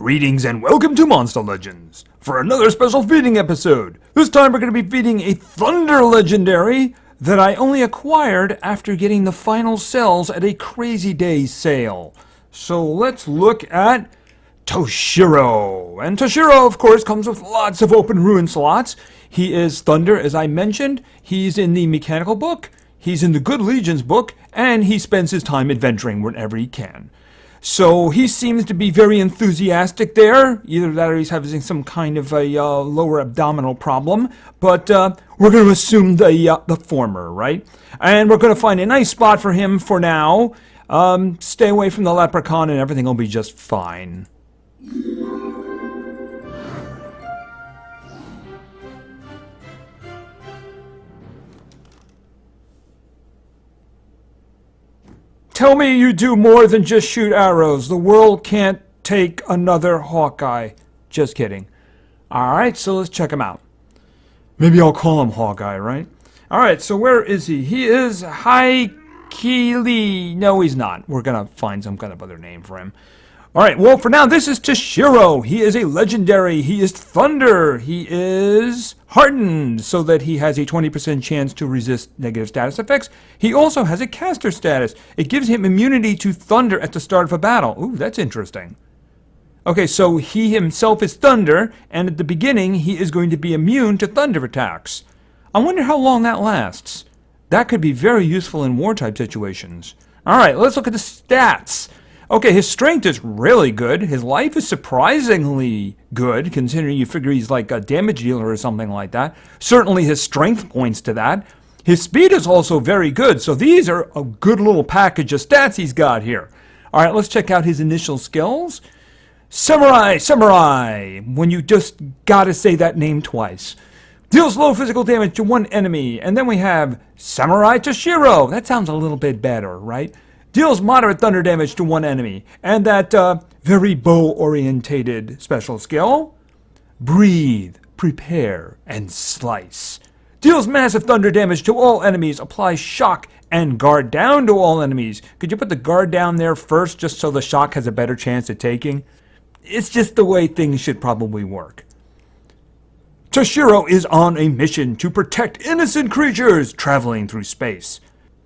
Greetings and welcome to Monster Legends for another special feeding episode. This time we're going to be feeding a Thunder Legendary that I only acquired after getting the final cells at a Crazy Days sale. So let's look at Toshiro. And Toshiro, of course, comes with lots of open ruin slots. He is Thunder, as I mentioned. He's in the Mechanical book, he's in the Good Legions book, and he spends his time adventuring whenever he can. So he seems to be very enthusiastic there. Either that or he's having some kind of a lower abdominal problem. But we're going to assume the former, right? And we're going to find a nice spot for him for now. Stay away from the leprechaun and everything will be just fine. Tell me you do more than just shoot arrows. The world can't take another Hawkeye. Just kidding. Alright, so let's check him out. Maybe I'll call him Hawkeye, right? Alright, so where is he? He is Haikili. No, he's not. We're going to find some kind of other name for him. Alright, well, for now, this is Toshiro. He is a legendary. He is Thunder. He is hardened, so that he has a 20% chance to resist negative status effects. He also has a caster status. It gives him immunity to Thunder at the start of a battle. Ooh, that's interesting. Okay, so he himself is Thunder, and at the beginning, he is going to be immune to Thunder attacks. I wonder how long that lasts. That could be very useful in war-type situations. Alright, let's look at the stats. Okay, his strength is really good. His life is surprisingly good, considering you figure he's like a damage dealer or something like that. Certainly his strength points to that. His speed is also very good, so these are a good little package of stats he's got here. Alright, let's check out his initial skills. Samurai! When you just gotta say that name twice. Deals low physical damage to one enemy. And then we have Samurai Toshiro. That sounds a little bit better, right? Deals moderate thunder damage to one enemy. And that very bow-orientated special skill, Breathe, Prepare, and Slice. Deals massive thunder damage to all enemies, applies shock and guard down to all enemies. Could you put the guard down there first just so the shock has a better chance at taking? It's just the way things should probably work. Toshiro is on a mission to protect innocent creatures traveling through space.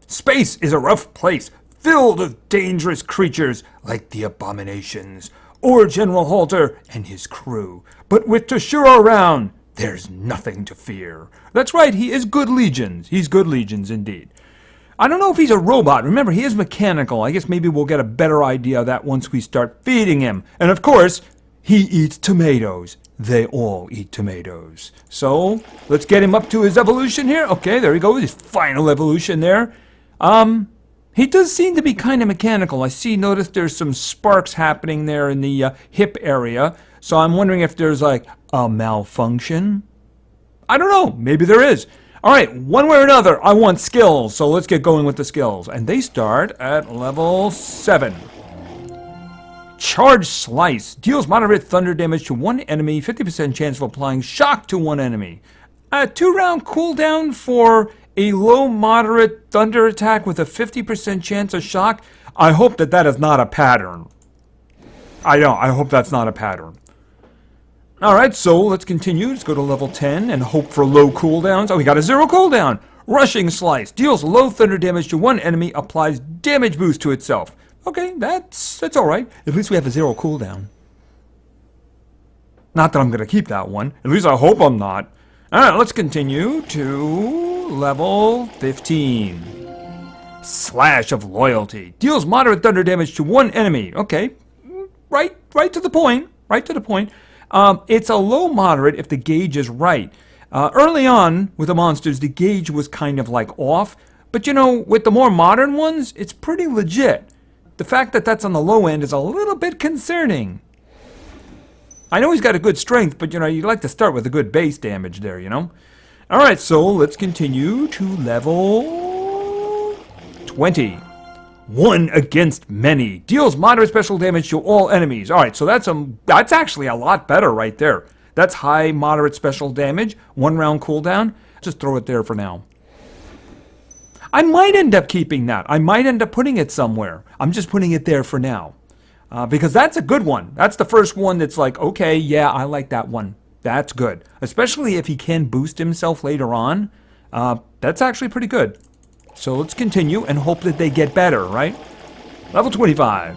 Space is a rough place, filled with dangerous creatures like the Abominations, or General Halter and his crew. But with Toshiro around, there's nothing to fear. That's right, he is Good Legions. He's Good Legions indeed. I don't know if he's a robot. Remember, he is mechanical. I guess maybe we'll get a better idea of that once we start feeding him. And of course, he eats tomatoes. They all eat tomatoes. So, let's get him up to his evolution here. Okay, there he goes, his final evolution there. He does seem to be kind of mechanical. Notice there's some sparks happening there in the hip area. So I'm wondering if there's like a malfunction. I don't know. Maybe there is. Alright, one way or another, I want skills. So let's get going with the skills. And they start at level 7. Charge Slice. Deals moderate thunder damage to one enemy. 50% chance of applying shock to one enemy. A 2-round cooldown for a low moderate thunder attack with a 50% chance of shock. I hope that is not a pattern. I hope that's not a pattern. Alright, so let's continue. Let's go to level 10 and hope for low cooldowns. Oh, we got a 0 cooldown. Rushing Slice. Deals low thunder damage to one enemy. Applies damage boost to itself. Okay, that's alright. At least we have a 0 cooldown. Not that I'm going to keep that one. At least I hope I'm not. Alright, let's continue to level 15. Slash of Loyalty. Deals moderate thunder damage to one enemy. Okay, right to the point. Right to the point. It's a low moderate if the gauge is right. Early on with the monsters, the gauge was kind of like off. But you know, with the more modern ones, it's pretty legit. The fact that that's on the low end is a little bit concerning. I know he's got a good strength, but you know, you'd like to start with a good base damage there, you know? Alright, so let's continue to level 20. One against many. Deals moderate special damage to all enemies. Alright, so that's actually a lot better right there. That's high moderate special damage. 1 round cooldown. Just throw it there for now. I might end up keeping that. I might end up putting it somewhere. I'm just putting it there for now. Because that's a good one. That's the first one that's like, okay, yeah, I like that one. That's good. Especially if he can boost himself later on. That's actually pretty good. So let's continue and hope that they get better, right? Level 25.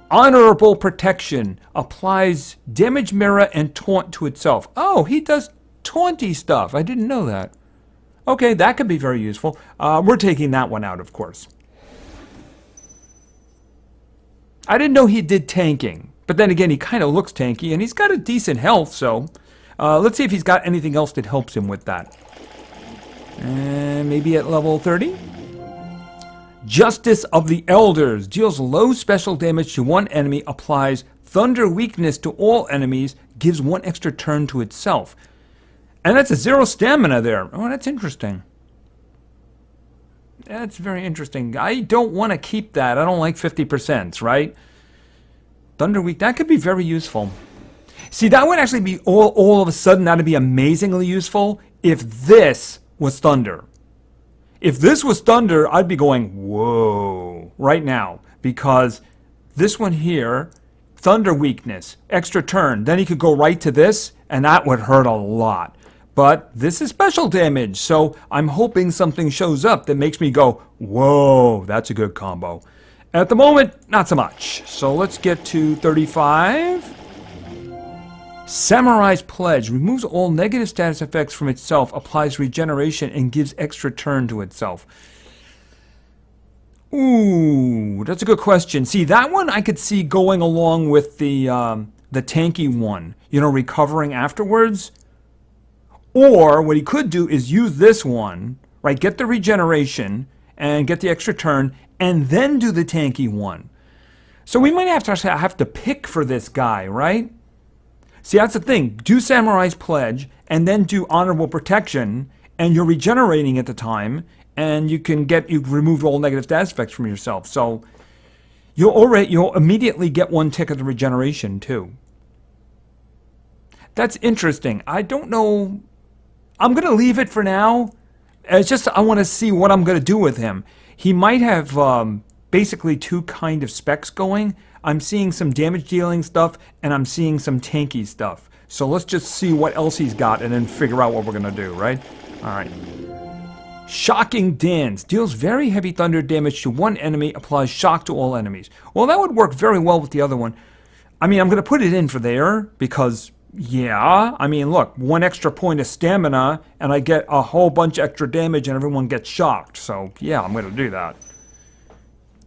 Honorable Protection. Applies Damage Mirror and Taunt to itself. Oh, he does taunty stuff. I didn't know that. Okay, that could be very useful. We're taking that one out, of course. I didn't know he did tanking. But then again, he kind of looks tanky, and he's got a decent health, so... let's see if he's got anything else that helps him with that. And maybe at level 30? Justice of the Elders. Deals low special damage to one enemy, applies thunder weakness to all enemies, gives one extra turn to itself. And that's a 0 stamina there. Oh, that's interesting. That's very interesting. I don't want to keep that. I don't like 50%, right? Thunder Weak, that could be very useful. See, that would actually be all of a sudden, that would be amazingly useful if this was Thunder. If this was Thunder, I'd be going, whoa, right now. Because this one here, Thunder Weakness, extra turn. Then he could go right to this, and that would hurt a lot. But this is special damage, so I'm hoping something shows up that makes me go, whoa, that's a good combo. At the moment, not so much. So let's get to 35. Samurai's Pledge. Removes all negative status effects from itself, applies regeneration, and gives extra turn to itself. Ooh, that's a good question. See, that one I could see going along with the tanky one. You know, recovering afterwards. Or what he could do is use this one, right? Get the regeneration and get the extra turn, and then do the tanky one. So we might have to pick for this guy, right? See, that's the thing. Do Samurai's Pledge, and then do Honorable Protection, and you're regenerating at the time, and you've removed all negative status effects from yourself. So you'll immediately get one tick of the regeneration too. That's interesting. I don't know. I'm going to leave it for now. It's just I want to see what I'm going to do with him. He might have basically two kind of specs going. I'm seeing some damage dealing stuff, and I'm seeing some tanky stuff. So let's just see what else he's got and then figure out what we're going to do, right? All right. Shocking Dance. Deals very heavy thunder damage to one enemy, applies shock to all enemies. Well, that would work very well with the other one. I mean, I'm going to put it in for there because... yeah, I mean, look, one extra point of stamina, and I get a whole bunch extra damage, and everyone gets shocked. So, yeah, I'm going to do that.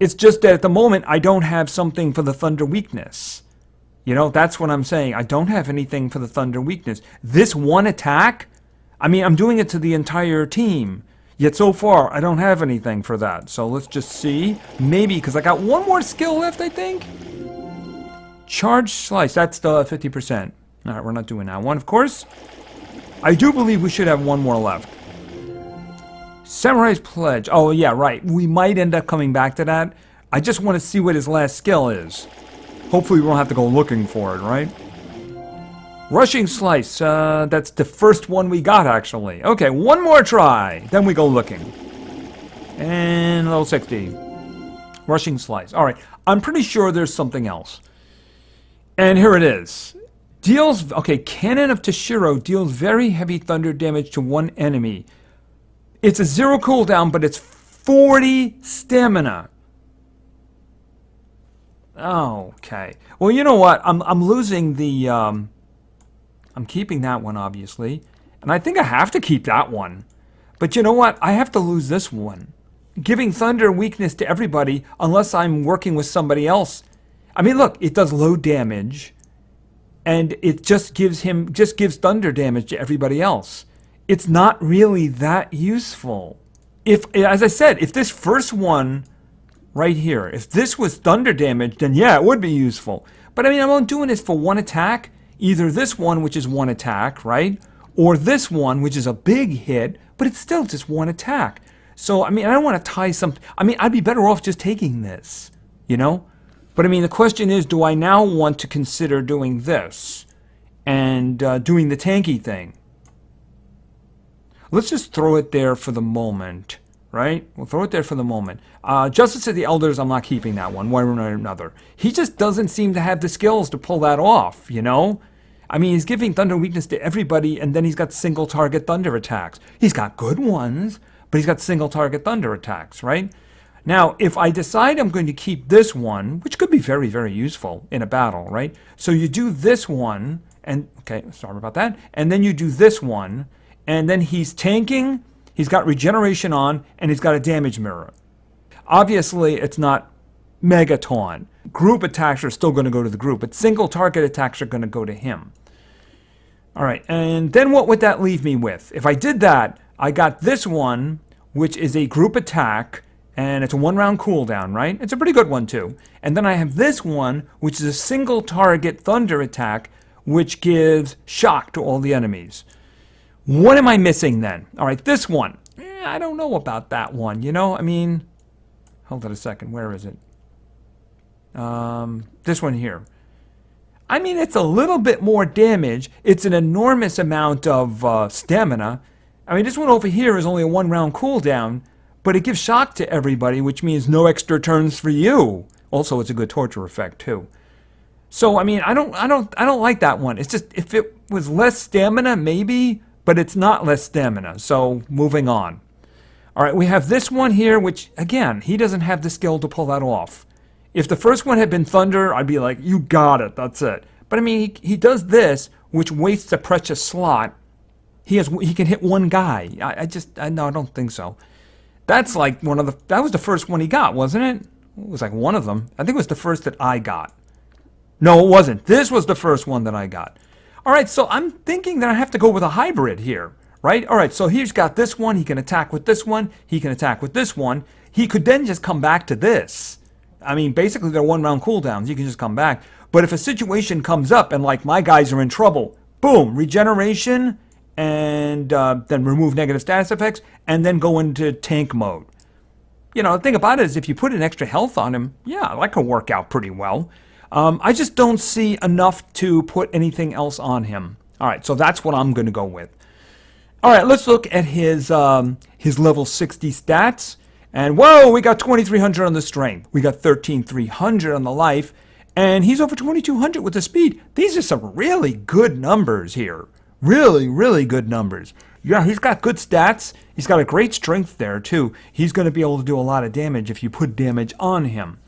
It's just that at the moment, I don't have something for the thunder weakness. You know, that's what I'm saying. I don't have anything for the thunder weakness. This one attack, I mean, I'm doing it to the entire team. Yet so far, I don't have anything for that. So let's just see. Maybe, because I got one more skill left, I think. Charge Slice, that's the 50%. All right, we're not doing that one, of course. I do believe we should have one more left. Samurai's Pledge. Oh, yeah, right. We might end up coming back to that. I just want to see what his last skill is. Hopefully we won't have to go looking for it, right? Rushing Slice. That's the first one we got, actually. Okay, one more try. Then we go looking. And level 60. Rushing Slice. All right. I'm pretty sure there's something else. And here it is. Deals, okay, Cannon of Toshiro deals very heavy thunder damage to one enemy. It's a 0 cooldown, but it's 40 stamina. Okay. Well, you know what? I'm losing the, I'm keeping that one, obviously. And I think I have to keep that one. But you know what? I have to lose this one. Giving thunder weakness to everybody unless I'm working with somebody else. I mean, look, it does low damage. And it just gives thunder damage to everybody else. It's not really that useful. As I said, if this first one right here, if this was thunder damage, then yeah, it would be useful. But I mean, I'm only doing this for one attack. Either this one, which is one attack, right? Or this one, which is a big hit, but it's still just one attack. So, I mean, I don't want to tie something. I mean, I'd be better off just taking this, you know? But I mean, the question is, do I now want to consider doing this and doing the tanky thing? Let's just throw it there for the moment, right? We'll throw it there for the moment. Justice of the Elders, I'm not keeping that one way or another. He just doesn't seem to have the skills to pull that off, you know? I mean, he's giving thunder weakness to everybody, and then he's got single target thunder attacks. He's got good ones, but he's got single target thunder attacks, right? Now, if I decide I'm going to keep this one, which could be very, very useful in a battle, right? So you do this one, and, okay, sorry about that, and then you do this one, and then he's tanking, he's got regeneration on, and he's got a damage mirror. Obviously, it's not mega taunt. Group attacks are still going to go to the group, but single target attacks are going to go to him. All right, and then what would that leave me with? If I did that, I got this one, which is a group attack, and it's a 1-round cooldown, right? It's a pretty good one, too. And then I have this one, which is a single target thunder attack, which gives shock to all the enemies. What am I missing then? All right, this one. I don't know about that one, you know? I mean, hold on a second. Where is it? This one here. I mean, it's a little bit more damage. It's an enormous amount of stamina. I mean, this one over here is only a 1-round cooldown, but it gives shock to everybody, which means no extra turns for you. Also, it's a good torture effect too. So, I mean, I don't like that one. It's just, if it was less stamina, maybe, but it's not less stamina. So, moving on. All right, we have this one here, which, again, he doesn't have the skill to pull that off. If the first one had been Thunder, I'd be like, you got it, that's it. But I mean, he does this, which wastes a precious slot. He can hit one guy. No, I don't think so. That's like that was the first one he got, wasn't it? It was like one of them. I think it was the first that I got. No, it wasn't. This was the first one that I got. All right, so I'm thinking that I have to go with a hybrid here, right? All right, so he's got this one. He can attack with this one. He can attack with this one. He could then just come back to this. I mean, basically, they're 1-round cooldowns. You can just come back. But if a situation comes up and, like, my guys are in trouble, boom, regeneration, and then remove negative status effects, and then go into tank mode. You know, the thing about it is if you put an extra health on him, yeah, that could work out pretty well. I just don't see enough to put anything else on him. All right, so that's what I'm going to go with. All right, let's look at his level 60 stats. And whoa, we got 2,300 on the strength. We got 13,300 on the life. And he's over 2,200 with the speed. These are some really good numbers here. Really, really good numbers. Yeah, he's got good stats. He's got a great strength there, too. He's going to be able to do a lot of damage if you put damage on him.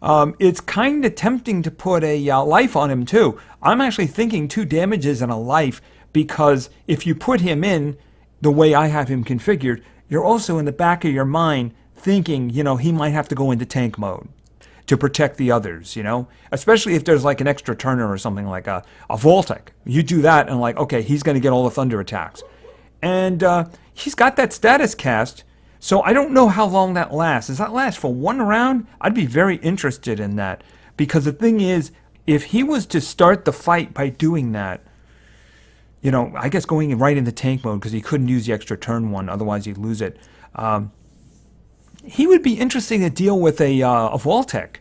It's kind of tempting to put a life on him, too. I'm actually thinking 2 damages and a life because if you put him in the way I have him configured, you're also in the back of your mind thinking, you know, he might have to go into tank mode to protect the others, you know, especially if there's like an extra turner or something like a Voltic. You do that and like, okay, he's going to get all the thunder attacks. And he's got that status cast, so I don't know how long that lasts. Does that last for 1 round? I'd be very interested in that because the thing is, if he was to start the fight by doing that, you know, I guess going right into tank mode because he couldn't use the extra turn one, otherwise he'd lose it. He would be interesting to deal with a Voltic,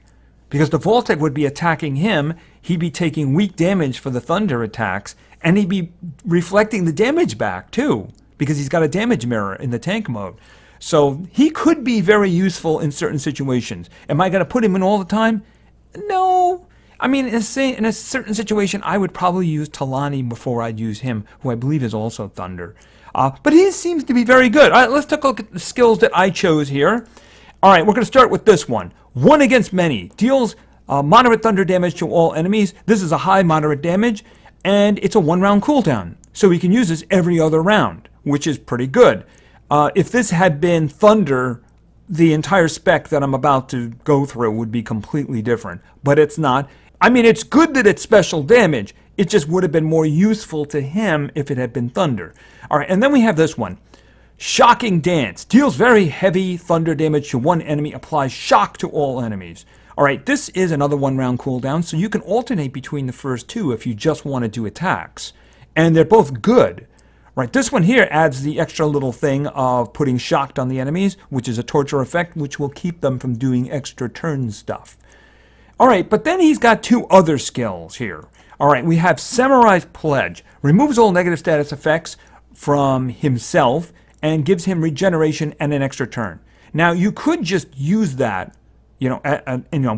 because the Voltic would be attacking him, he'd be taking weak damage for the thunder attacks, and he'd be reflecting the damage back too, because he's got a damage mirror in the tank mode. So he could be very useful in certain situations. Am I going to put him in all the time? No. I mean, in a certain situation, I would probably use Talani before I'd use him, who I believe is also thunder. But he seems to be very good. All right, let's take a look at the skills that I chose here. All right, we're going to start with this one. One against many. Deals moderate thunder damage to all enemies. This is a high moderate damage, and it's a 1-round cooldown. So we can use this every other round, which is pretty good. If this had been thunder, the entire spec that I'm about to go through would be completely different. But it's not. I mean, it's good that it's special damage. It just would have been more useful to him if it had been thunder. All right, and then we have this one. Shocking Dance. Deals very heavy thunder damage to one enemy. Applies shock to all enemies. All right, this is another 1-round cooldown, so you can alternate between the first 2 if you just want to do attacks. And they're both good. Right, this one here adds the extra little thing of putting shocked on the enemies, which is a torture effect, which will keep them from doing extra turn stuff. All right, but then he's got 2 other skills here. All right, we have Samurai's Pledge. Removes all negative status effects from himself and gives him regeneration and an extra turn. Now, you could just use that,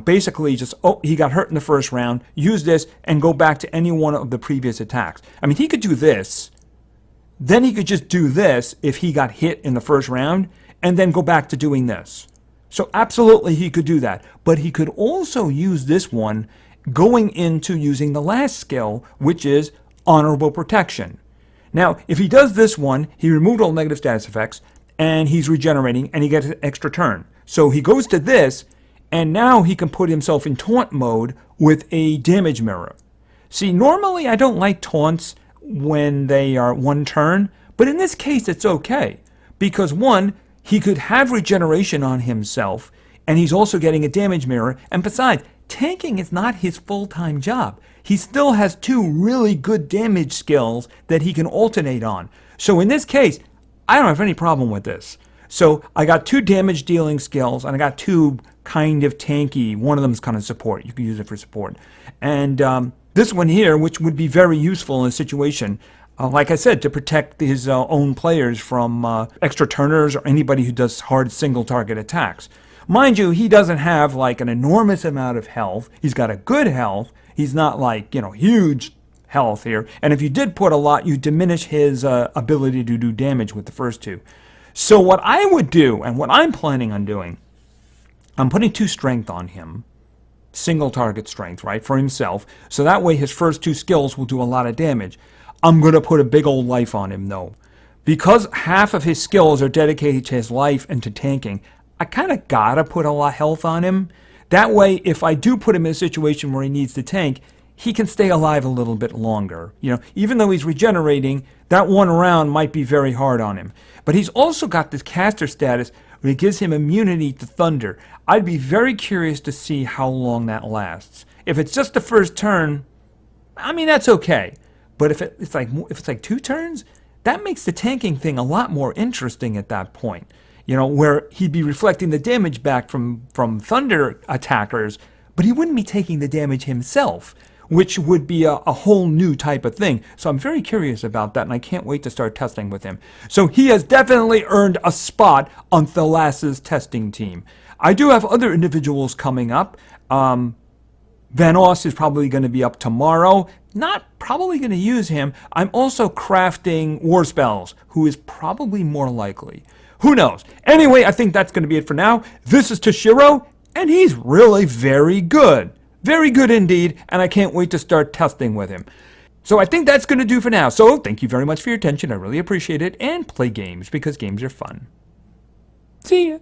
basically just, oh, he got hurt in the first round, use this, and go back to any one of the previous attacks. I mean, he could do this, then he could just do this if he got hit in the first round, and then go back to doing this. So absolutely he could do that. But he could also use this one going into using the last skill, which is Honorable Protection. Now, if he does this one, he removed all negative status effects, and he's regenerating, and he gets an extra turn. So he goes to this, and now he can put himself in taunt mode with a damage mirror. See, normally I don't like taunts when they are one turn, but in this case it's okay. Because one, he could have regeneration on himself, and he's also getting a damage mirror, and besides, tanking is not his full-time job. He still has two really good damage skills that he can alternate on. So in this case, I don't have any problem with this. So I got two damage dealing skills, and I got two kind of tanky. One of them is kind of support. You can use it for support. And this one here, which would be very useful in a situation, like I said, to protect his own players from extra turners or anybody who does hard single target attacks. Mind you, he doesn't have like an enormous amount of health. He's got a good health. He's not like, huge health here. And if you did put a lot, you diminish his ability to do damage with the first two. So what I would do, and what I'm planning on doing, I'm putting 2 strength on him. Single target strength, right, for himself. So that way his first 2 skills will do a lot of damage. I'm going to put a big old life on him, though. Because half of his skills are dedicated to his life and to tanking, I kind of got to put a lot of health on him. That way, if I do put him in a situation where he needs to tank, he can stay alive a little bit longer. Even though he's regenerating, that one round might be very hard on him. But he's also got this caster status where it gives him immunity to thunder. I'd be very curious to see how long that lasts. If it's just the first turn, I mean, that's okay. But if it's like 2 turns, that makes the tanking thing a lot more interesting at that point. Where he'd be reflecting the damage back from thunder attackers, but he wouldn't be taking the damage himself, which would be a whole new type of thing. So I'm very curious about that, and I can't wait to start testing with him. So he has definitely earned a spot on Thalas's testing team. I do have other individuals coming up. Vanos is probably going to be up tomorrow. Not probably going to use him. I'm also crafting War Spells, who is probably more likely. Who knows? Anyway, I think that's going to be it for now. This is Toshiro, and he's really very good. Very good indeed, and I can't wait to start testing with him. So I think that's going to do for now. So thank you very much for your attention. I really appreciate it, and play games because games are fun. See ya.